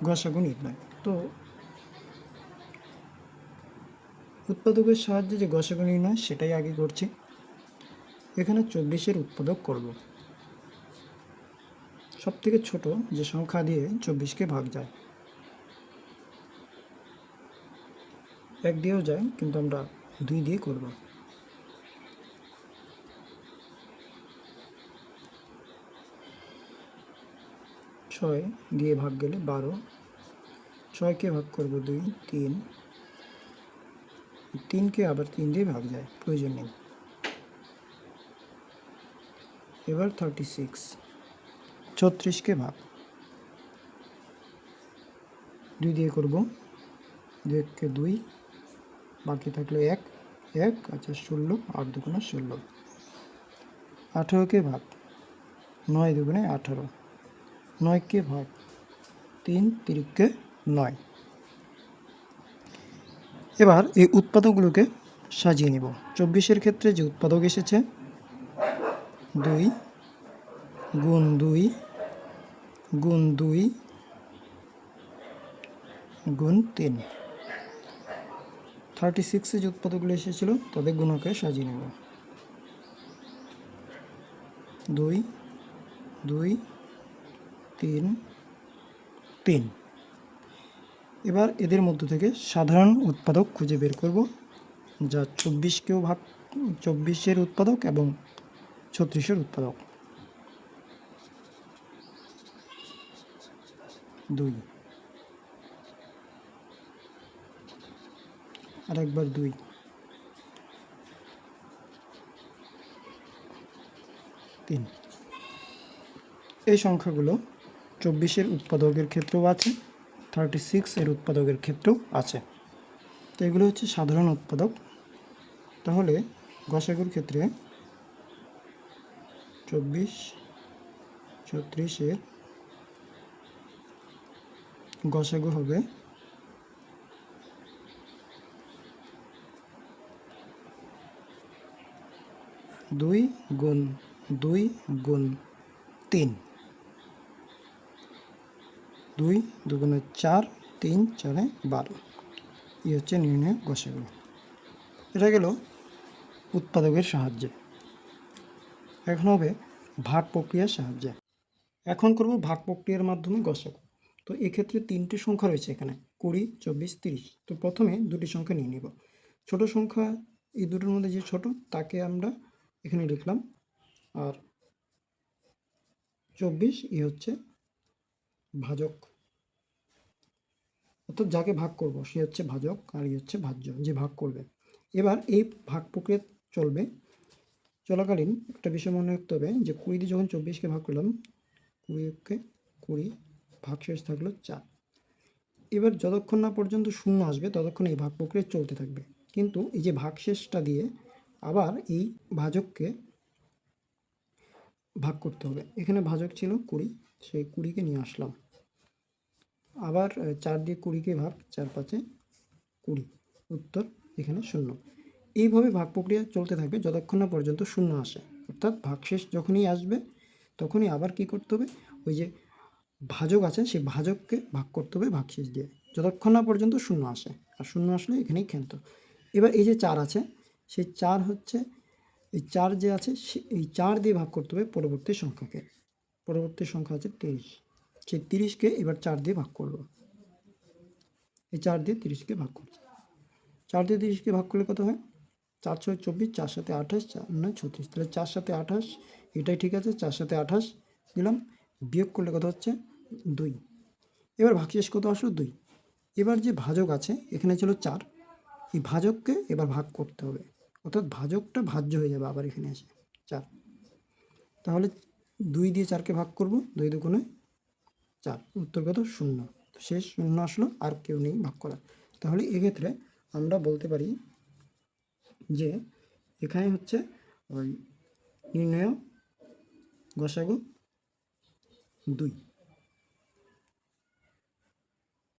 গসাগু নির্ণয়। তো উৎপাদকের সাহায্যে যে গসাগু নির্ণয় সেটাই আগে করছি। এখানে 24-এর উৎপাদক করব। সব থেকে ছোট যে সংখ্যা দিয়ে 24-কে ভাগ যায়, 1 দিয়েও যায়, কিন্তু আমরা 2 দিয়ে করব। ছয় দিয়ে ভাগ গেলে 12, 6কে ভাগ করব 2, 3, 3কে আবার 3 দিয়ে ভাগ যায়, প্রয়োজন নেই। এবার 36, 36কে ভাগ 2 দিয়ে করব, 2কে 2, বাকি থাকলো 1, 1, আচ্ছা 16, 8 দুগুণে 16। 18কে ভাগ 9 দুগুণে 18, 9কে ভাগ 3, 3কে 9। এবার এই উৎপাদকগুলোকে সাজিয়ে নিব। 24-এর ক্ষেত্রে যে উৎপাদক এসেছে 2 গুণ 2 গুণ 2 গুণ 3। 36-এ যে উৎপাদকগুলো এসেছিল তাদের গুণকে সাজিয়ে নেব। 2 2 3 3। এবার এদের মধ্য থেকে সাধারণ উৎপাদক খুঁজে বের করব, যা 24-এর উৎপাদক এবং 36-এর উৎপাদক। 2, আর একবার 2, 3। এই সংখ্যাগুলো 24-এর উৎপাদকের ক্ষেত্রেও আছে, 36-এর উৎপাদকের ক্ষেত্রেও আছে। তো এগুলো হচ্ছে সাধারণ উৎপাদক। তাহলে গসাগুর ক্ষেত্রে 24, 36-এর গসাগু হবে 2 গুণ 2 গুণ 3, 2 দুগুণে 4, 3 4-এ 12। এই হচ্ছে নির্ণয় গসাগু। এটা গেল উৎপাদকের সাহায্যে। এখন হবে ভাগ প্রক্রিয়ার সাহায্যে। এখন করব ভাগ প্রক্রিয়ার মাধ্যমে গসাগু। তো এক্ষেত্রে 3টি সংখ্যা রয়েছে এখানে, 20, 24, 30। তো প্রথমে দুটি সংখ্যা নিয়ে নিব। ছোট সংখ্যা এই দুটোর মধ্যে যে ছোট তাকে আমরা এখানে লিখলাম, আর 24 হচ্ছে ভাজক, অর্থাৎ যাকে ভাগ করব সে হচ্ছে ভাজক, আর হচ্ছে ভাজ্য, যে ভাগ করবে। এবার এই ভাগ প্রক্রিয়া চলবে চলাকালীন একটা বিষয় মনে রাখতে হবে যে 20 দিয়ে যখন 24-কে ভাগ করলাম, 20কে 20, ভাগশেষ থাকলো 4। এবার যতক্ষণ না পর্যন্ত শূন্য আসবে ততক্ষণ এই ভাগ প্রক্রিয়া চলতে থাকবে। কিন্তু এই যে ভাগশেষটা দিয়ে আবার এই ভাজককে ভাগ করতে হবে। এখানে ভাজক ছিল 20, সেই 20কে নিয়ে আসলাম, আবার 4 দিয়ে 20কে ভাগ, 4 5-এ 20, উত্তর এখানে 0। এইভাবে ভাগ প্রক্রিয়া চলতে থাকবে যতক্ষণ না পর্যন্ত শূন্য আসে। অর্থাৎ ভাগশেষ যখনই আসবে তখনই আবার কি করতে হবে, ওই যে ভাজক আছে সেই ভাজককে ভাগ করতে হবে ভাগশেষ দিয়ে, যতক্ষণ না পর্যন্ত শূন্য আসে। আর শূন্য আসলে এখানেই ক্ষান্ত। এবার এই যে 4 আছে, সেই 4 হচ্ছে, এই 4 যে আছে এই 4 দিয়ে ভাগ করতে হবে পরবর্তী সংখ্যাকে। পরবর্তী সংখ্যা আছে 30, সেই 30কে এবার 4 দিয়ে ভাগ করব। এই 4 দিয়ে 30কে ভাগ করছি। 4 দিয়ে 30কে ভাগ করলে কত হয়, 4 6 24, 4 7 28, 4 9 36। তাহলে 4 7 28, এটাই ঠিক আছে। 4 7 28 দিলাম, বিয়োগ করলে কত হচ্ছে 2। এবার ভাগশেষ কত আসলো 2। এবার যে ভাজক আছে এখানে ছিল 4, এই ভাজককে এবার ভাগ করতে হবে, অর্থাৎ ভাজকটা ভাজ্য হয়ে যাবে আবার এখানে এসে 4। তাহলে 2 দিয়ে 4কে ভাগ করব, 2 দুগুণে 4, উত্তর কত 0। শেষ 0 আসলো, আর কেউ নেই ভাগ করার। তাহলে এক্ষেত্রে আমরা বলতে পারি যে এখানে হচ্ছে ওই নির্ণয় গসাগু 2।